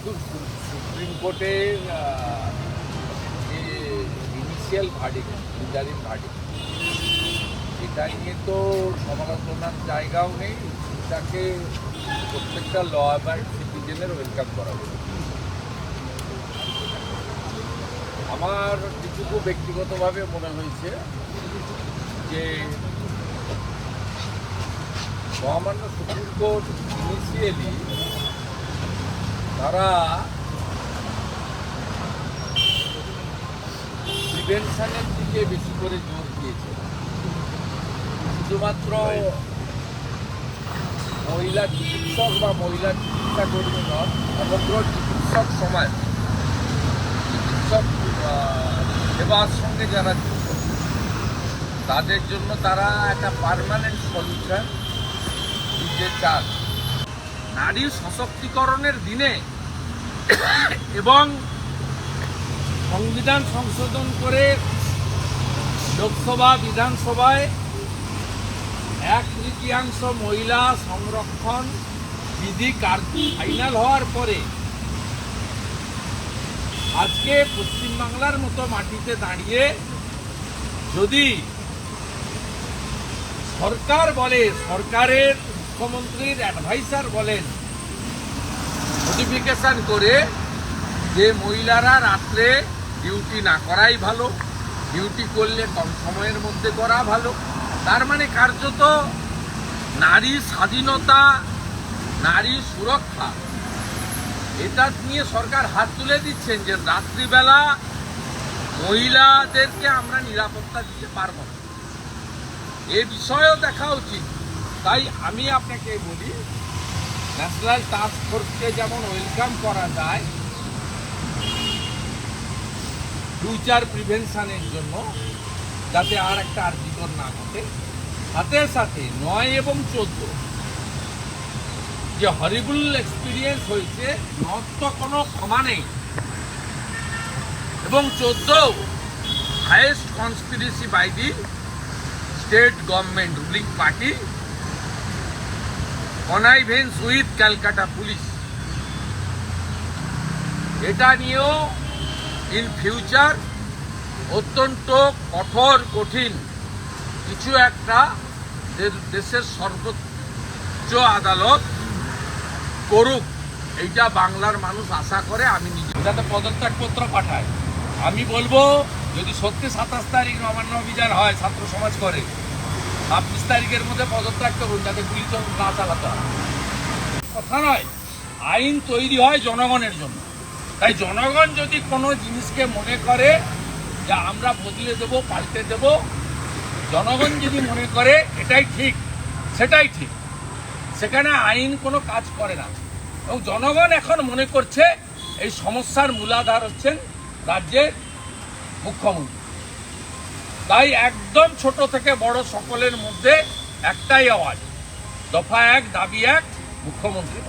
দেখুন, সুপ্রিম কোর্টের যে ইনিশিয়াল ভার্ডিক্ট, ইন্টারিম ভার্ডিক্ট, এটা নিয়ে তো সমালোচনার জায়গাও নেই। এটাকে প্রত্যেকটা ল অ্যাবাইড সিটিজেনের ওয়েলকাম করা হবে। আমার যেটুকু ব্যক্তিগতভাবে মনে হয়েছে যে মহামান্য সুপ্রিম কোর্ট ইনিশিয়ালি তারা প্রিভেনশনের দিকে বেশি করে জোর দিয়েছে। শুধুমাত্র মহিলা চিকিৎসক বা মহিলা চিকিৎসা কর্মী নন, সমগ্র চিকিৎসক সমাজ, চিকিৎসক সেবার সঙ্গে যারা যুক্ত, তাদের জন্য তারা একটা পার্মানেন্ট সলিউশন দিতে চান। নারী সশক্তিকরণের দিনে এবং সংবিধান সংশোধন করে লোকসভা বিধানসভায় 1/3 মহিলা সংরক্ষণ বিধি ফাইনাল হওয়ার পরে আজকে পশ্চিমবাংলার মতো মাটিতে দাঁড়িয়ে যদি সরকার বলে, সরকারের মুখ্যমন্ত্রীর অ্যাডভাইসার বলেন নোটিফিকেশন করে যে মহিলারা রাত্রে ডিউটি না করাই ভালো, ডিউটি করলে কম সময়ের মধ্যে করা ভালো, তার মানে কার্যত নারী স্বাধীনতা, নারী সুরক্ষা, এটা নিয়ে সরকার হাত তুলে দিচ্ছেন যে রাত্রিবেলা মহিলাদেরকে আমরা নিরাপত্তা দিতে পারব না। এ বিষয়েও দেখা উচিত। তাই আমি আপনাকে বলি, ন্যাশনাল টাস্ক ফোর্সকে যেমন ওয়েলকাম করা যায় ফিউচার প্রিভেনশনের জন্য, যাতে আর একটা আর্জিকর না ঘটে, সাথে সাথে 9 এবং 14 যে হরিবল এক্সপিরিয়েন্স হয়েছে, 9 তো কোনো ক্ষমা নেই, এবং 14 highest conspiracy by the state government ruling party connivance with Calcutta police. এটা নিয়েও ইন ফিউচার অত্যন্ত কঠোর কঠিন কিছু একটা দেশের সর্বোচ্চ আদালত করুক, এইটা বাংলার মানুষ আশা করে। আমি নিজে যাতে পদত্যাগপত্র পাঠায়, আমি বলবো যদি সত্যি 27 তারিখ নবান্ন অভিযান হয়, ছাত্র সমাজ করে, 26 তারিখের মধ্যে পদত্যাগ করুন, যাতে গুলি না চালাতে হয়। কথা নয়, আইন তৈরি হয় জনগণের জন্য। তাই জনগণ যদি কোনো জিনিসকে মনে করে যে আমরা বদলে দেব, পাল্টে দেব, জনগণ যদি মনে করে এটাই ঠিক, সেটাই ঠিক, সেখানে আইন কোনো কাজ করে না। এবং জনগণ এখন মনে করছে এই সমস্যার মূলাধার হচ্ছেন রাজ্যের মুখ্যমন্ত্রী। তাই একদম ছোট থেকে বড় সকলের মধ্যে একটাই আওয়াজ, দফা 1 দাবি 1, মুখ্যমন্ত্রী।